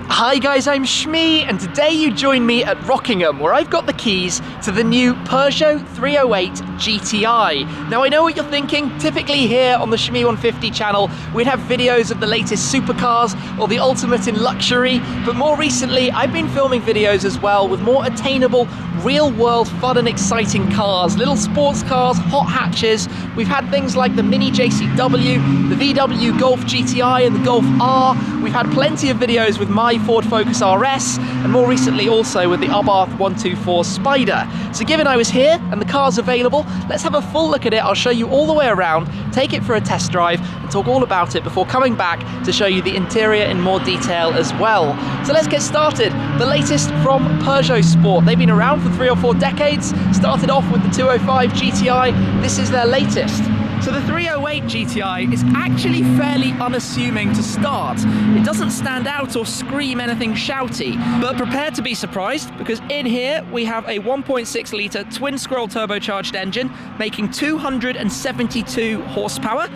Hi guys, I'm Shmee, and today you join me at Rockingham, where I've got the keys to the new Peugeot 308 GTI. Now I know what you're thinking, typically here on the Shmee 150 channel, we'd have videos of the latest supercars or the ultimate in luxury, but more recently I've been filming videos as well with more attainable, real-world fun and exciting cars, little sports cars, hot hatches. We've had things like the Mini JCW, the VW Golf GTI and the Golf R. We've had plenty of videos with my Ford Focus RS, and more recently also with the Abarth 124 Spider. So given I was here and the car's available, let's have a full look at it. I'll show you all the way around, take it for a test drive, and talk all about it before coming back to show you the interior in more detail as well. So let's get started. The latest from Peugeot Sport. They've been around for 3 or 4 decades, started off with the 205 GTI, this is their latest. So the 308 GTI is actually fairly unassuming to start. It doesn't stand out or scream anything shouty, but prepare to be surprised because in here we have a 1.6 litre twin-scroll turbocharged engine making 272 horsepower.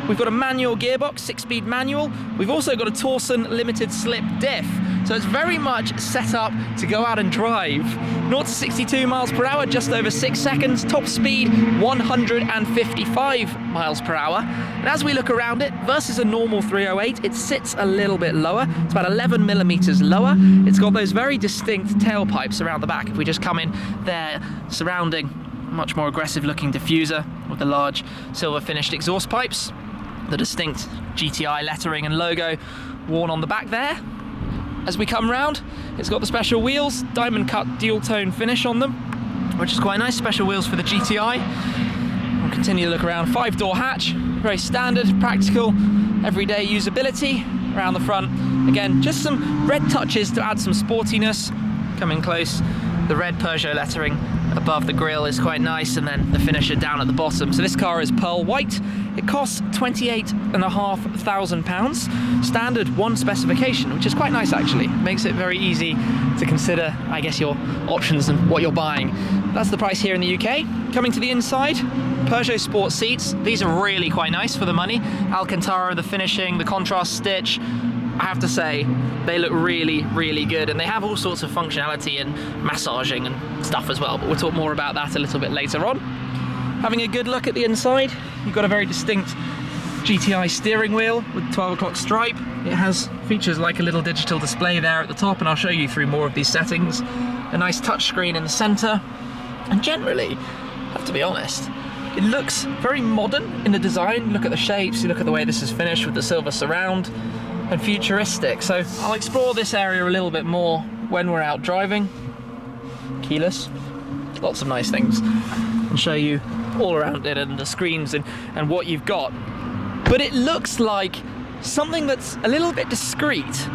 We've got a manual gearbox, 6-speed manual. We've also got a Torsen limited slip diff. So it's very much set up to go out and drive. 0 to 62 miles per hour, just over 6 seconds. Top speed, 155 miles per hour. And as we look around it, versus a normal 308, it sits a little bit lower. It's about 11 millimeters lower. It's got those very distinct tailpipes around the back. If we just come in there, surrounding a much more aggressive looking diffuser with the large silver finished exhaust pipes. The distinct GTI lettering and logo worn on the back there. As we come round, it's got the special wheels, diamond cut dual tone finish on them, which is quite nice, special wheels for the GTI. We'll continue to look around. 5-door hatch, very standard, practical, everyday usability. Around the front, again, just some red touches to add some sportiness. Coming close, the red Peugeot lettering above the grille is quite nice, and then the finisher down at the bottom. So this car is pearl white. It costs £28,500, standard 1 specification, which is quite nice actually. Makes it very easy to consider, I guess, your options and what you're buying. That's the price here in the UK. Coming to the inside, Peugeot Sport seats. These are really quite nice for the money. Alcantara, the finishing, the contrast stitch. I have to say, they look really, really good, and they have all sorts of functionality and massaging and stuff as well, but we'll talk more about that a little bit later on. Having a good look at the inside, you've got a very distinct GTI steering wheel with 12 o'clock stripe. It has features like a little digital display there at the top, and I'll show you through more of these settings. A nice touchscreen in the center, and generally, I have to be honest, it looks very modern in the design. Look at the shapes, you look at the way this is finished with the silver surround, and futuristic. So I'll explore this area a little bit more when we're out driving. Keyless, lots of nice things, and show you all around it and the screens and what you've got. But it looks like something that's a little bit discreet,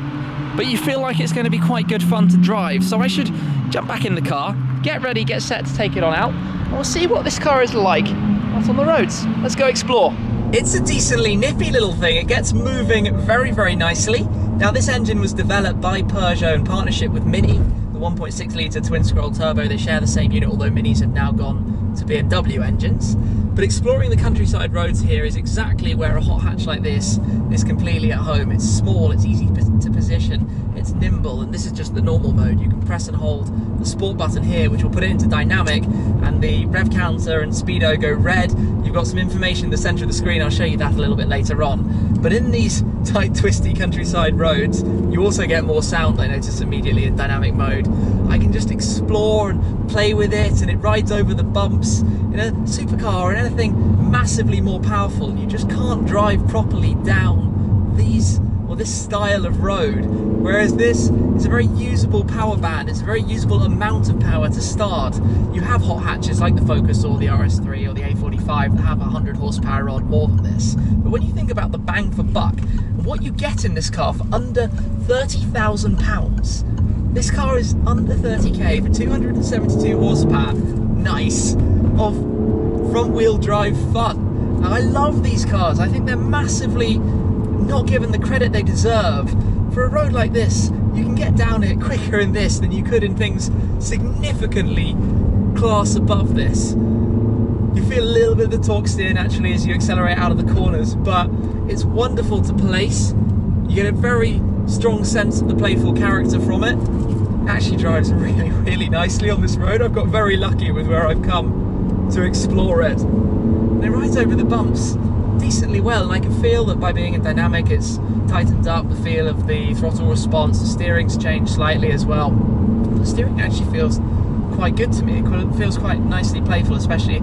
but you feel like it's going to be quite good fun to drive. So I should jump back in the car, get ready, get set to take it on out, and we'll see what this car is like out on the roads. Let's go explore. It's a decently nippy little thing. It gets moving very, very nicely. Now this engine was developed by Peugeot in partnership with Mini, the 1.6 litre twin-scroll turbo. They share the same unit, although Minis have now gone to BMW engines. But exploring the countryside roads here is exactly where a hot hatch like this is completely at home. It's small, it's easy to position, it's nimble, and this is just the normal mode. You can press and hold the sport button here, which will put it into dynamic, and the rev counter and speedo go red. You've got some information in the center of the screen. I'll show you that a little bit later on. But in these tight, twisty countryside roads, you also get more sound, I notice immediately in dynamic mode. I can just explore and play with it, and it rides over the bumps. In a supercar or anything massively more powerful, you just can't drive properly down these or this style of road. Whereas this is a very usable power band. It's a very usable amount of power to start. You have hot hatches like the Focus or the RS3 or the A45 that have 100 horsepower or more than this. But when you think about the bang for buck, what you get in this car for under £30,000, this car is under 30k for 272 horsepower. Nice. Of front-wheel drive fun. Now, I love these cars. I think they're massively not given the credit they deserve. For a road like this, you can get down it quicker in this than you could in things significantly class above this. You feel a little bit of the torque steer naturally as you accelerate out of the corners, but it's wonderful to place. You get a very strong sense of the playful character from it. It actually drives really, really nicely on this road. I've got very lucky with where I've come to explore it. And it rides over the bumps decently well, and I can feel that by being in dynamic it's tightened up the feel of the throttle response. The steering's changed slightly as well. The steering actually feels quite good to me. It feels quite nicely playful, especially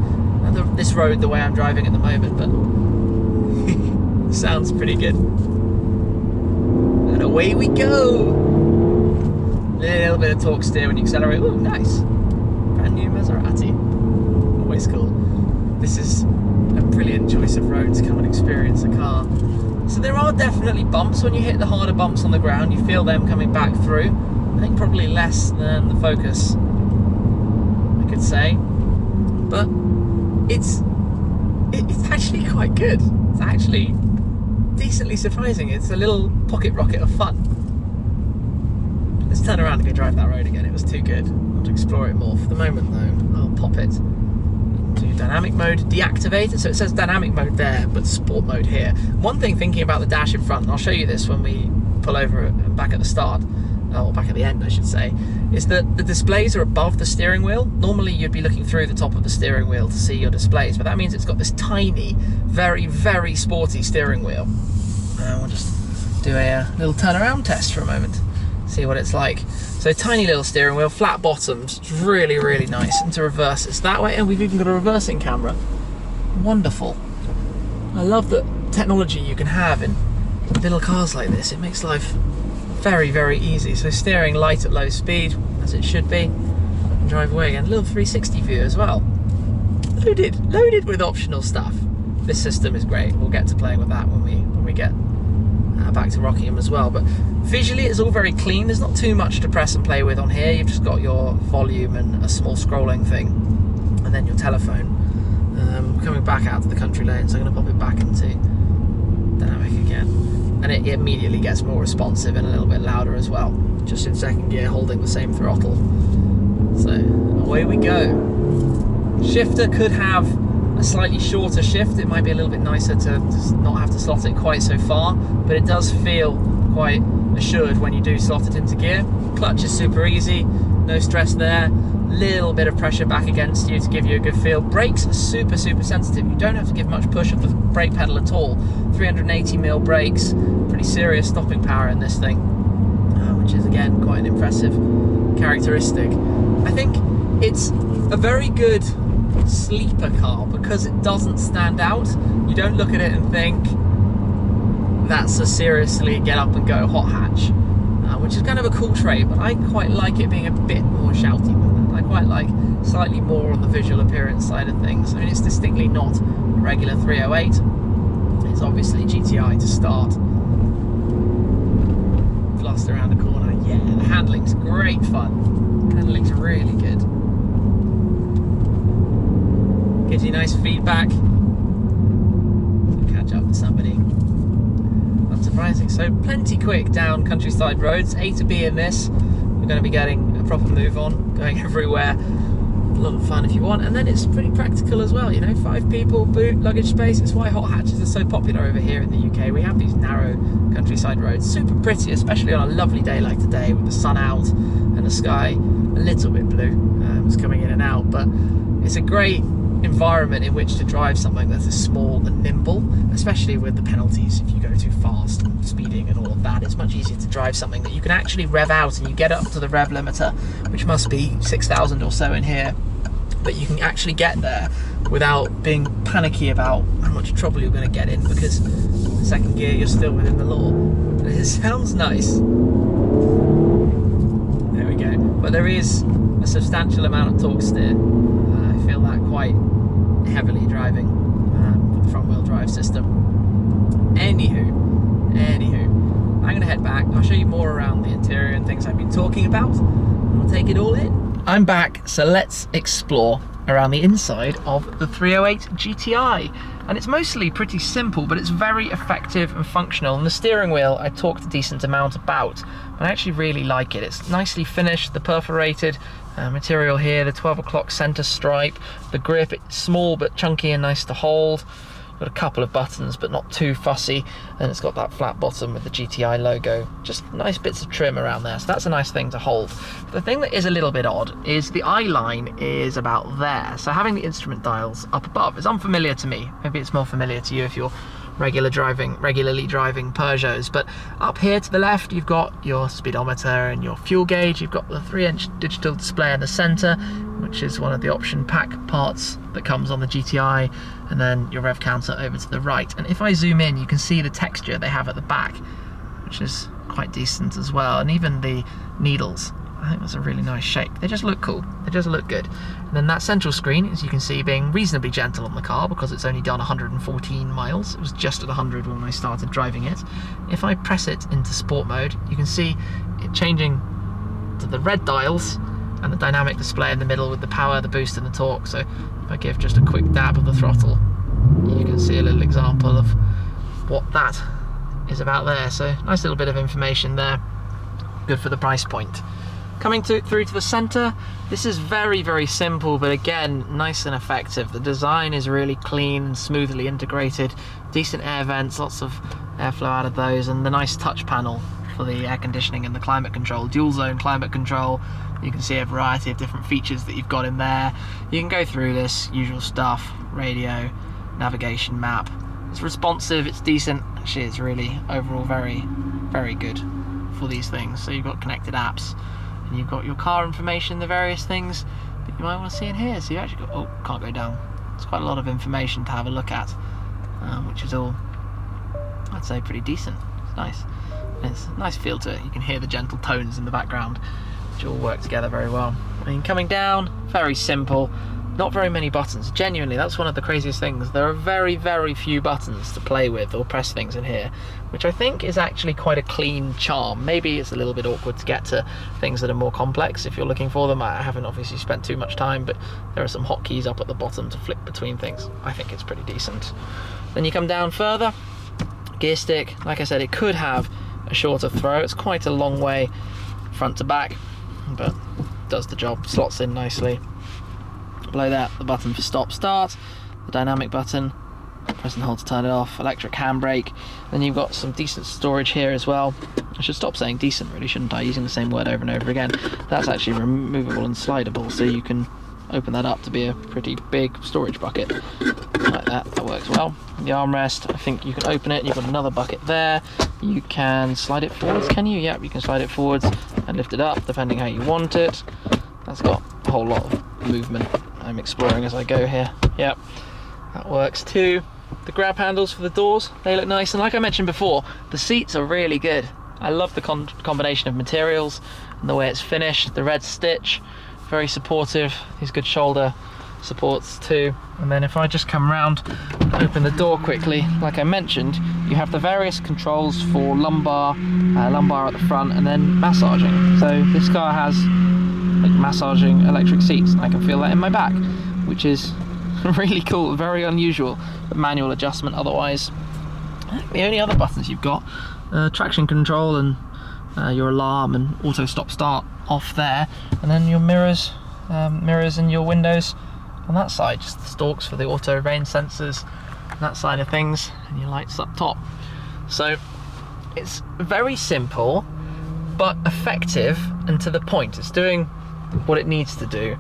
this road the way I'm driving at the moment, but sounds pretty good. And away we go! Little bit of torque steer when you accelerate. Oh, nice! Brand new Maserati. Always cool. This is a brilliant choice of road to come and experience a car. So there are definitely bumps when you hit the harder bumps on the ground. You feel them coming back through. I think probably less than the Focus, I could say. But it's actually quite good. It's actually decently surprising. It's a little pocket rocket of fun. Let's turn around and go drive that road again. It was too good. I want to explore it more. For the moment though, I'll pop it into dynamic mode, deactivate it. So it says dynamic mode there, but sport mode here. One thing thinking about the dash in front, and I'll show you this when we pull over back at the start, or back at the end I should say, is that the displays are above the steering wheel. Normally you'd be looking through the top of the steering wheel to see your displays, but that means it's got this tiny, very, very sporty steering wheel. We'll just do a little turnaround test for a moment, see what it's like. So tiny little steering wheel, flat bottoms, it's really, really nice. And to reverse it's that way, and we've even got a reversing camera. Wonderful. I love the technology you can have in little cars like this. It makes life very, very easy. So steering light at low speed, as it should be, and drive away again. A little 360 view as well. Loaded with optional stuff. This system is great. We'll get to playing with that when we get back to Rockingham as well. But visually it's all very clean. There's not too much to press and play with on here. You've just got your volume and a small scrolling thing, and then your telephone. Coming back out to the country lane, so I'm going to pop it back into dynamic again. And it immediately gets more responsive and a little bit louder as well, just in second gear, holding the same throttle. So away we go. Shifter could have a slightly shorter shift. It might be a little bit nicer to not have to slot it quite so far, but it does feel quite assured when you do slot it into gear. Clutch is super easy, no stress there. Little bit of pressure back against you to give you a good feel. Brakes are super, super sensitive. You don't have to give much push of the brake pedal at all. 380mm brakes, pretty serious stopping power in this thing, which is again quite an impressive characteristic. I think it's a very good sleeper car because it doesn't stand out. You don't look at it and think that's a seriously get up and go hot hatch, which is kind of a cool trait, but I quite like it being a bit more shouty than that. I quite like slightly more on the visual appearance side of things. I mean, it's distinctly not a regular 308. It's obviously GTI to start. Blast around the corner. Yeah, the handling's great fun. Handling's really good. Gives you nice feedback. Catch up with somebody. Unsurprising. So plenty quick down countryside roads. A to B in this. We're going to be getting a proper move on, going everywhere. A lot of fun if you want, and then it's pretty practical as well. You know, 5 people, boot, luggage space. It's why hot hatches are so popular over here in the UK. We have these narrow countryside roads, super pretty, especially on a lovely day like today with the sun out and the sky a little bit blue. It's coming in and out, but it's a great environment in which to drive something that is small and nimble, especially with the penalties if you go too fast and speeding and all of that. It's much easier to drive something that you can actually rev out, and you get up to the rev limiter, which must be 6,000 or so in here, but you can actually get there without being panicky about how much trouble you're going to get in, because in second gear you're still within the law. It sounds nice. There we go. But there is a substantial amount of torque steer. I feel that quite heavily driving with the front wheel drive system. Anywho, I'm going to head back. I'll show you more around the interior and things I've been talking about, and we'll take it all in. I'm back, so let's explore around the inside of the 308 GTI. And it's mostly pretty simple, but it's very effective and functional. And the steering wheel, I talked a decent amount about, but I actually really like it. It's nicely finished, the perforated material here, the 12 o'clock center stripe, the grip, it's small but chunky and nice to hold. Got a couple of buttons, but not too fussy, and it's got that flat bottom with the GTI logo. Just nice bits of trim around there, so that's a nice thing to hold. The thing that is a little bit odd is the eye line is about there, so having the instrument dials up above is unfamiliar to me. Maybe it's more familiar to you if you're regularly driving Peugeots, but up here to the left you've got your speedometer and your fuel gauge. You've got the 3-inch digital display in the center, which is one of the option pack parts that comes on the GTI, and then your rev counter over to the right. And if I zoom in, you can see the texture they have at the back, which is quite decent as well. And even the needles, I think that's a really nice shape. They just look cool, they just look good. And then that central screen, as you can see, being reasonably gentle on the car because it's only done 114 miles. It was just at 100 when I started driving it. If I press it into sport mode, you can see it changing to the red dials and the dynamic display in the middle with the power, the boost and the torque. So if I give just a quick dab of the throttle, you can see a little example of what that is about there. So nice little bit of information there, good for the price point. Coming through to the center, this is very, very simple, but again, nice and effective. The design is really clean and smoothly integrated, decent air vents, lots of airflow out of those, and the nice touch panel for the air conditioning and the climate control, dual zone climate control. You can see a variety of different features that you've got in there. You can go through this usual stuff, radio, navigation, map. It's responsive, it's decent. Actually, it's really overall very, very good for these things. So you've got connected apps, and you've got your car information, the various things that you might want to see in here. So you actually got, oh, can't go down. It's quite a lot of information to have a look at, which is all, I'd say, pretty decent. It's nice. And it's a nice feel to it. You can hear the gentle tones in the background, which all work together very well. I mean, coming down, very simple. Not very many buttons. Genuinely, that's one of the craziest things. There are very, very few buttons to play with or press things in here, which I think is actually quite a clean charm. Maybe it's a little bit awkward to get to things that are more complex if you're looking for them. I haven't obviously spent too much time, but there are some hotkeys up at the bottom to flick between things. I think it's pretty decent. Then you come down further, gear stick. Like I said, it could have a shorter throw. It's quite a long way front to back, but does the job, slots in nicely. Below that, the button for stop start, the dynamic button, press and hold to turn it off, electric handbrake. Then you've got some decent storage here as well. I should stop saying decent, really, shouldn't I, using the same word over and over again. That's actually removable and slidable, so you can open that up to be a pretty big storage bucket. Like that, that works well. The armrest, I think you can open it, and you've got another bucket there. You can slide it forwards, can you? Yep, you can slide it forwards and lift it up, depending how you want it. That's got a whole lot of movement. I'm exploring as I go here. Yep, that works too. The grab handles for the doors, they look nice, and like I mentioned before, the seats are really good. I love the combination of materials and the way it's finished. The red stitch, very supportive. These good shoulder supports too. And then if I just come around and open the door quickly, like I mentioned, you have the various controls for lumbar at the front, and then massaging. So this car has like massaging electric seats, and I can feel that in my back, which is really cool, very unusual, but manual adjustment otherwise. The only other buttons you've got, traction control and your alarm and auto stop start off there, and then your mirrors in your windows on that side, just the stalks for the auto rain sensors and that side of things, and your lights up top. So it's very simple but effective and to the point. It's doing what it needs to do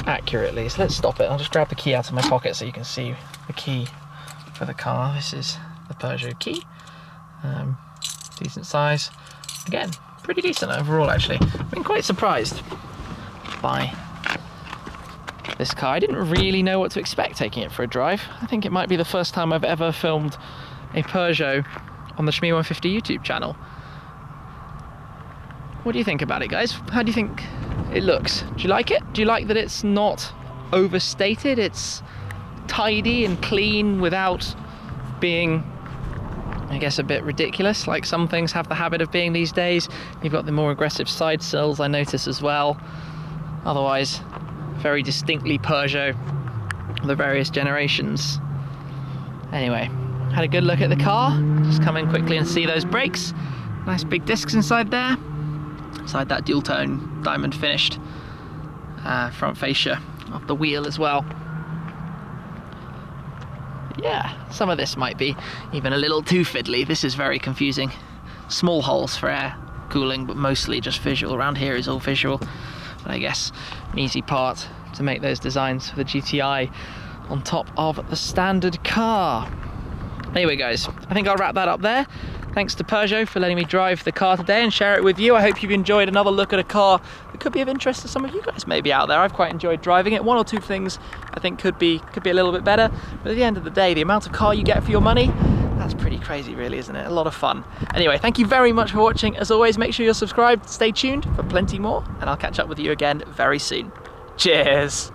accurately. So let's stop it. I'll just grab the key out of my pocket so you can see the key for the car. This is the Peugeot key. Decent size. Again, pretty decent overall actually. I've been quite surprised by this car. I didn't really know what to expect taking it for a drive. I think it might be the first time I've ever filmed a Peugeot on the Shmee150 YouTube channel. What do you think about it, guys? How do you think it looks? Do you like it? Do you like that it's not overstated? It's tidy and clean without being, I guess, a bit ridiculous, like some things have the habit of being these days. You've got the more aggressive side sills, I notice as well. Otherwise, very distinctly Peugeot, the various generations. Anyway, had a good look at the car. Just come in quickly and see those brakes. Nice big discs inside there. Inside that dual tone diamond finished front fascia of the wheel as well. Yeah, some of this might be even a little too fiddly. This is very confusing. Small holes for air cooling, but mostly just visual. Around here is all visual. But I guess an easy part to make those designs for the GTI on top of the standard car. Anyway guys, I think I'll wrap that up there. Thanks to Peugeot for letting me drive the car today and share it with you. I hope you've enjoyed another look at a car that could be of interest to some of you guys maybe out there. I've quite enjoyed driving it. One or two things I think could be a little bit better, but at the end of the day, the amount of car you get for your money, that's pretty crazy really, isn't it? A lot of fun. Anyway, thank you very much for watching. As always, make sure you're subscribed, stay tuned for plenty more, and I'll catch up with you again very soon. Cheers!